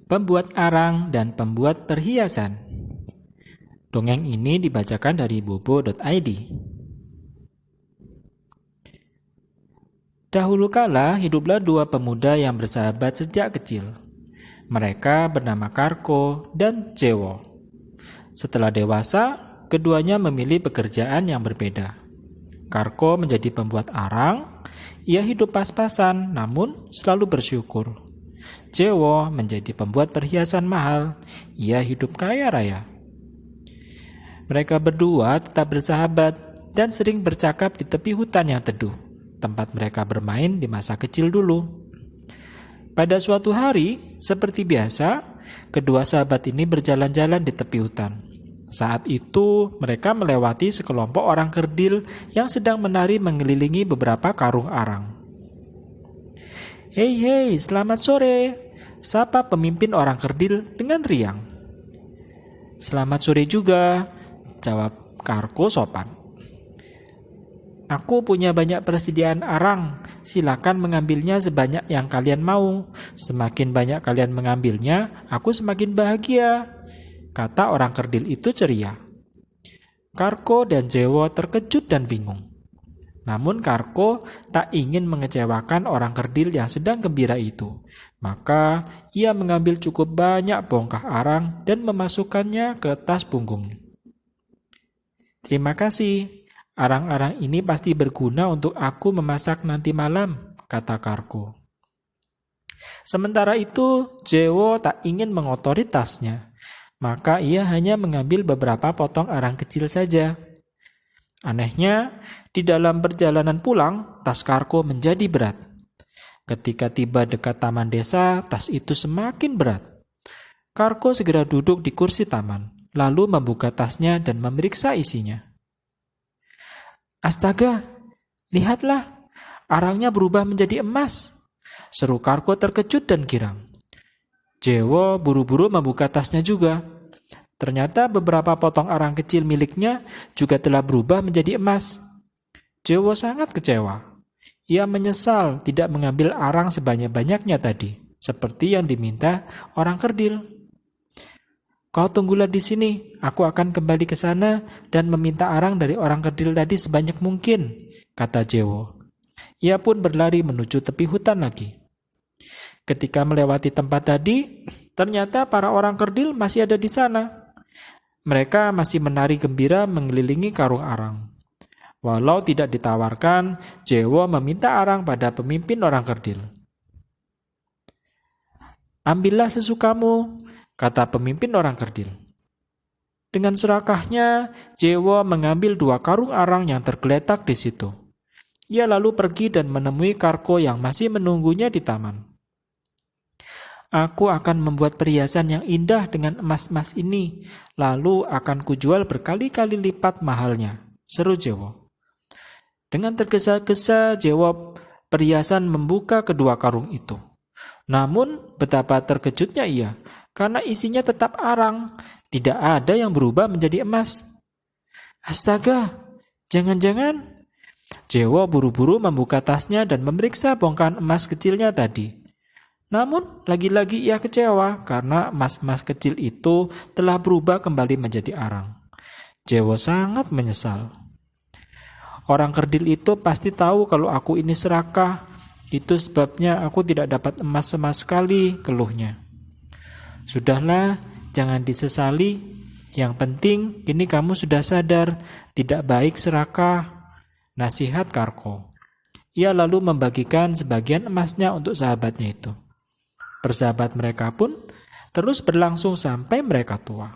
Pembuat arang dan pembuat perhiasan. Dongeng ini dibacakan dari bobo.id. Dahulu kala hiduplah dua pemuda yang bersahabat sejak kecil. Mereka bernama Karko dan Jewo. Setelah dewasa, keduanya memilih pekerjaan yang berbeda. Karko menjadi pembuat arang, ia hidup pas-pasan namun selalu bersyukur. Jewo menjadi pembuat perhiasan mahal, ia hidup kaya raya. Mereka berdua tetap bersahabat dan sering bercakap di tepi hutan yang teduh, tempat mereka bermain di masa kecil dulu. Pada suatu hari, seperti biasa, kedua sahabat ini berjalan-jalan di tepi hutan. Saat itu, mereka melewati sekelompok orang kerdil yang sedang menari mengelilingi beberapa karung arang. Hei, selamat sore, sapa pemimpin orang kerdil dengan riang. Selamat sore juga, jawab Karko sopan. Aku punya banyak persediaan arang, silakan mengambilnya sebanyak yang kalian mau. Semakin banyak kalian mengambilnya, aku semakin bahagia, kata orang kerdil itu ceria. Karko dan Jewo terkejut dan bingung. Namun Karko tak ingin mengecewakan orang kerdil yang sedang gembira itu. Maka ia mengambil cukup banyak bongkah arang dan memasukkannya ke tas punggungnya. Terima kasih, arang-arang ini pasti berguna untuk aku memasak nanti malam, kata Karko. Sementara itu, Jewo tak ingin mengotori tasnya. Maka ia hanya mengambil beberapa potong arang kecil saja. Anehnya, di dalam perjalanan pulang, tas Karko menjadi berat. Ketika tiba dekat taman desa, tas itu semakin berat. Karko segera duduk di kursi taman, lalu membuka tasnya dan memeriksa isinya. Astaga, lihatlah, arangnya berubah menjadi emas, seru Karko terkejut dan girang. Jewo buru-buru membuka tasnya juga. Ternyata beberapa potong arang kecil miliknya juga telah berubah menjadi emas. Jewo sangat kecewa. Ia menyesal tidak mengambil arang sebanyak-banyaknya tadi, seperti yang diminta orang kerdil. Kau tunggulah di sini, aku akan kembali ke sana dan meminta arang dari orang kerdil tadi sebanyak mungkin, kata Jewo. Ia pun berlari menuju tepi hutan lagi. Ketika melewati tempat tadi, ternyata para orang kerdil masih ada di sana. Mereka masih menari gembira mengelilingi karung arang. Walau tidak ditawarkan, Jewo meminta arang pada pemimpin orang kerdil. Ambillah sesukamu, kata pemimpin orang kerdil. Dengan serakahnya, Jewo mengambil 2 karung arang yang tergeletak di situ. Ia lalu pergi dan menemui Karko yang masih menunggunya di taman. Aku akan membuat perhiasan yang indah dengan emas-emas ini, lalu akan kujual berkali-kali lipat mahalnya, seru Jewo. Dengan tergesa-gesa, Jewo perhiasan membuka kedua karung itu. Namun, betapa terkejutnya ia, karena isinya tetap arang, tidak ada yang berubah menjadi emas. Astaga, jangan-jangan? Jewo buru-buru membuka tasnya dan memeriksa bongkahan emas kecilnya tadi. Namun, lagi-lagi ia kecewa karena emas-emas kecil itu telah berubah kembali menjadi arang. Jewo sangat menyesal. Orang kerdil itu pasti tahu kalau aku ini serakah. Itu sebabnya aku tidak dapat emas sama sekali, keluhnya. Sudahlah, jangan disesali. Yang penting, kini kamu sudah sadar, tidak baik serakah, nasihat Karko. Ia lalu membagikan sebagian emasnya untuk sahabatnya itu. Persahabat mereka pun terus berlangsung sampai mereka tua.